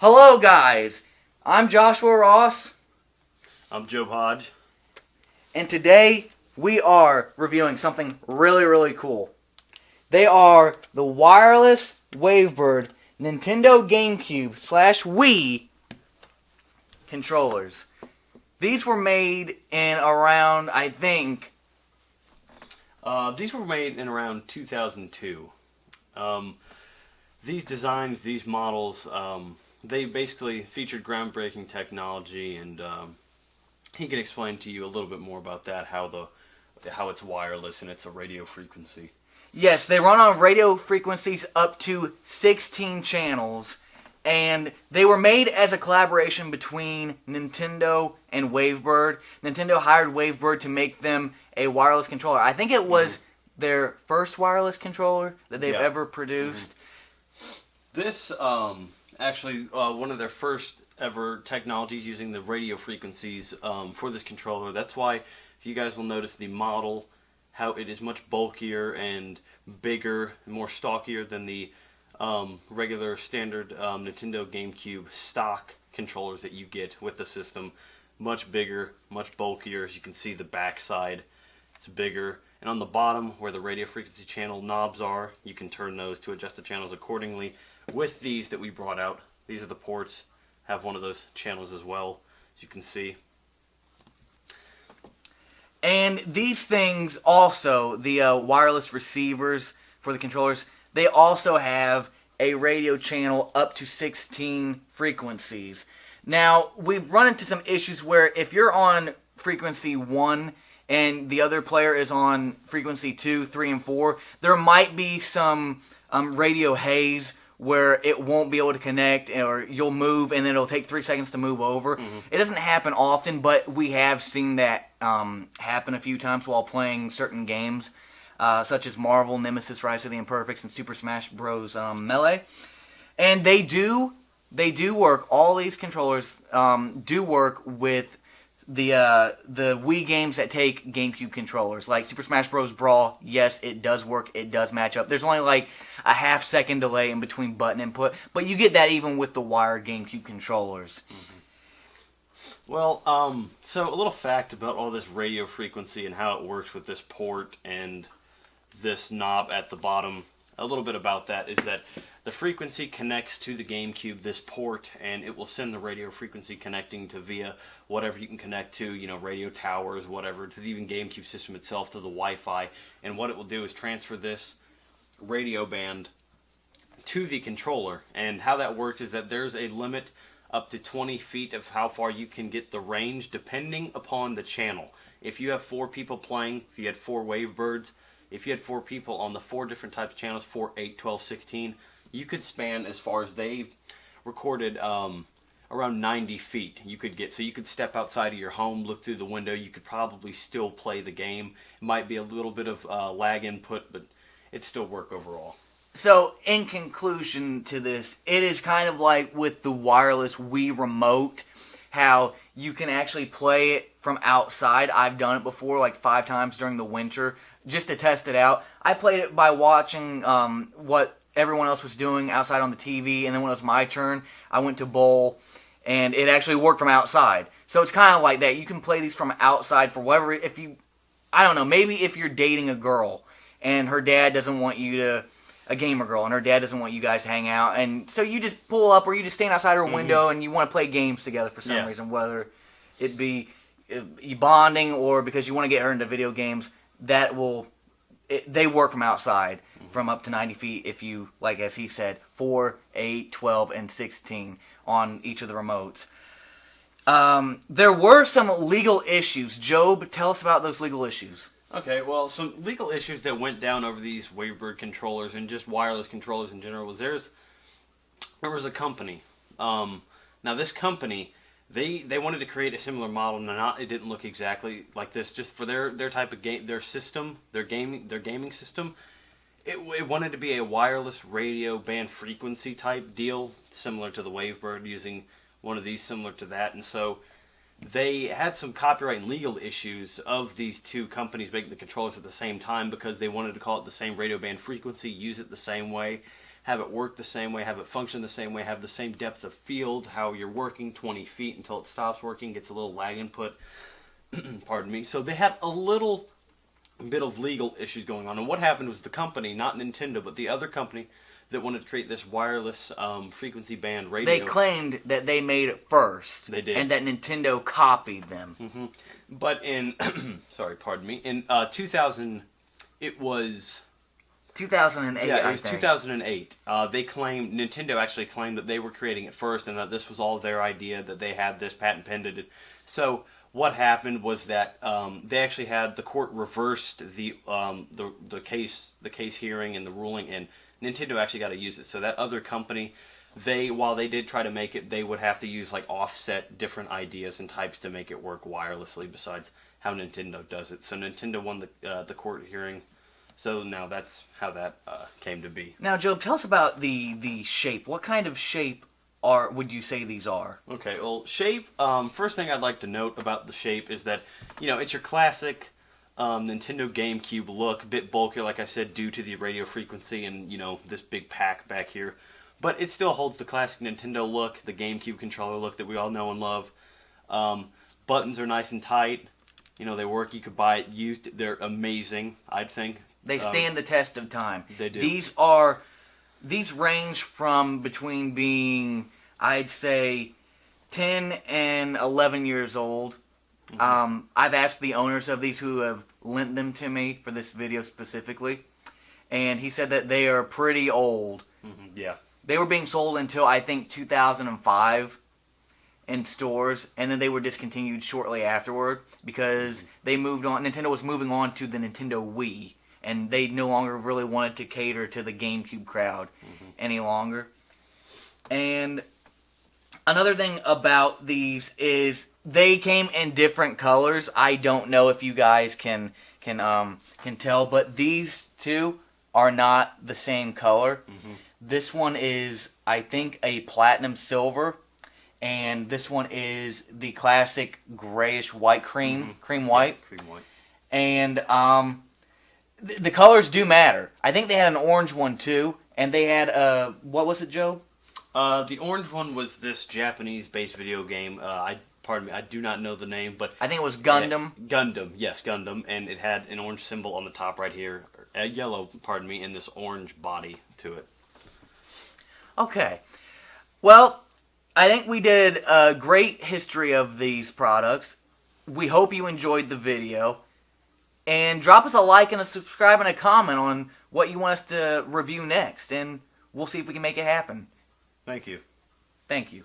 Hello guys, I'm Joshua Ross, I'm Joe Hodge. and today we are reviewing something really cool. They are the wireless WaveBird Nintendo Gamecube / Wii controllers. These were made in around, I think... These were made in around 2002. These designs, these models, they basically featured groundbreaking technology, and he can explain to you a little bit more about that, how it's wireless and it's a radio frequency. Yes, they run on radio frequencies up to 16 channels, and they were made as a collaboration between Nintendo and WaveBird. Nintendo hired WaveBird to make them a wireless controller. I think it was their first wireless controller that they've ever produced. This, actually, one of their first ever technologies using the radio frequencies for this controller. That's why, if you guys will notice the model, how it is much bulkier and bigger, more stockier than the regular standard Nintendo GameCube stock controllers that you get with the system. Much bigger, much bulkier. As you can see, the back side, it's bigger. And on the bottom, where the radio frequency channel knobs are, you can turn those to adjust the channels accordingly. With these that we brought out, these are the ports, have one of those channels as well, as you can see. And these things also, the wireless receivers for the controllers, they also have a radio channel up to 16 frequencies. Now, we've run into some issues where if you're on frequency 1 and the other player is on frequency 2, 3, and 4, there might be some radio haze where it won't be able to connect, or you'll move and then it'll take 3 seconds to move over. It doesn't happen often, but we have seen that happen a few times while playing certain games, such as Marvel, Nemesis, Rise of the Imperfects, and Super Smash Bros. Melee. And they do work. All these controllers do work with the Wii games that take GameCube controllers, like Super Smash Bros. Brawl. Yes, it does work. It does match up. There's only like a half-second delay in between button input, but you get that even with the wired GameCube controllers. Well, so a little fact about all this radio frequency and how it works with this port and this knob at the bottom. A little bit about that is that the frequency connects to the GameCube, this port, and it will send the radio frequency connecting to via whatever you can connect to, radio towers, whatever, to the even GameCube system itself, to the Wi-Fi. And what it will do is transfer this radio band to the controller. And how that works is that there's a limit up to 20 feet of how far you can get the range depending upon the channel. If you have 4 people playing, if you had 4 WaveBirds, if you had 4 people on the 4 different types of channels, 4, 8, 12, 16, you could span as far as they've recorded around 90 feet you could get. So you could step outside of your home, look through the window, you could probably still play the game. It might be a little bit of lag input, but it'd still work overall. So, in conclusion to this, it is kind of like with the wireless Wii remote, how you can actually play it from outside. I've done it before, like 5 times during the winter, just to test it out. I played it by watching what everyone else was doing outside on the TV, and then when it was my turn, I went to bowl, and it actually worked from outside. So it's kind of like that. You can play these from outside for whatever, I don't know, maybe if you're dating a girl, and her dad doesn't want you to, a gamer girl, and her dad doesn't want you guys to hang out, and so you just pull up, or you just stand outside her window, and you want to play games together for some reason, whether it be bonding, or because you want to get her into video games. They work from outside, from up to 90 feet if you, like as he said, 4, 8, 12, and 16 on each of the remotes. There were some legal issues. Job, tell us about those legal issues. Okay, well, some legal issues that went down over these WaveBird controllers and just wireless controllers in general was there was a company. Now this company, they wanted to create a similar model. Now, it didn't look exactly like this. Just for their type of game, their system, their gaming system, it wanted to be a wireless radio band frequency type deal, similar to the WaveBird, using one of these similar to that. And so they had some copyright and legal issues of these two companies making the controllers at the same time, because they wanted to call it the same radio band frequency, use it the same way. have it work the same way, have it function the same way, have the same depth of field, how you're working 20 feet until it stops working, gets a little lag input. Pardon me. So they had a little bit of legal issues going on. And what happened was the company, not Nintendo, but the other company that wanted to create this wireless frequency band radio. They claimed that they made it first. They did. And that Nintendo copied them. Mm-hmm. But in, sorry, pardon me, in 2000, it was... 2008, yeah, it was I think. 2008. Nintendo actually claimed that they were creating it first and that this was all their idea, that they had this patent pending. So what happened was that they actually had the court reversed the case hearing and the ruling, and Nintendo actually got to use it. So that other company, while they did try to make it, they would have to use like offset different ideas and types to make it work wirelessly. Besides how Nintendo does it, so Nintendo won the court hearing. So now that's how that came to be. Now, Job, tell us about the shape. What kind of shape would you say these are? Okay, well, shape. First thing I'd like to note about the shape is that, it's your classic Nintendo GameCube look, a bit bulky, like I said, due to the radio frequency and this big pack back here. But it still holds the classic Nintendo look, the GameCube controller look that we all know and love. Buttons are nice and tight. They work. You could buy it used. They're amazing, I'd think. They stand the test of time. They do. These range from between being, I'd say, 10 and 11 years old. Mm-hmm. I've asked the owners of these who have lent them to me for this video specifically, and he said that they are pretty old. Mm-hmm. Yeah. They were being sold until, I think, 2005 in stores, and then they were discontinued shortly afterward because they moved on. Nintendo was moving on to the Nintendo Wii, and they no longer really wanted to cater to the GameCube crowd any longer. And another thing about these is they came in different colors. I don't know if you guys can tell, but these two are not the same color. Mm-hmm. This one is, I think, a platinum silver, and this one is the classic grayish white cream white. Yeah, cream white. And the colors do matter. I think they had an orange one too, and they had what was it, Joe? The orange one was this Japanese-based video game. Pardon me, I do not know the name, but I think it was Gundam. Gundam, yes, Gundam, and it had an orange symbol on the top right here, yellow, pardon me, and this orange body to it. Okay, well, I think we did a great history of these products. We hope you enjoyed the video. And drop us a like and a subscribe and a comment on what you want us to review next. And we'll see if we can make it happen. Thank you. Thank you.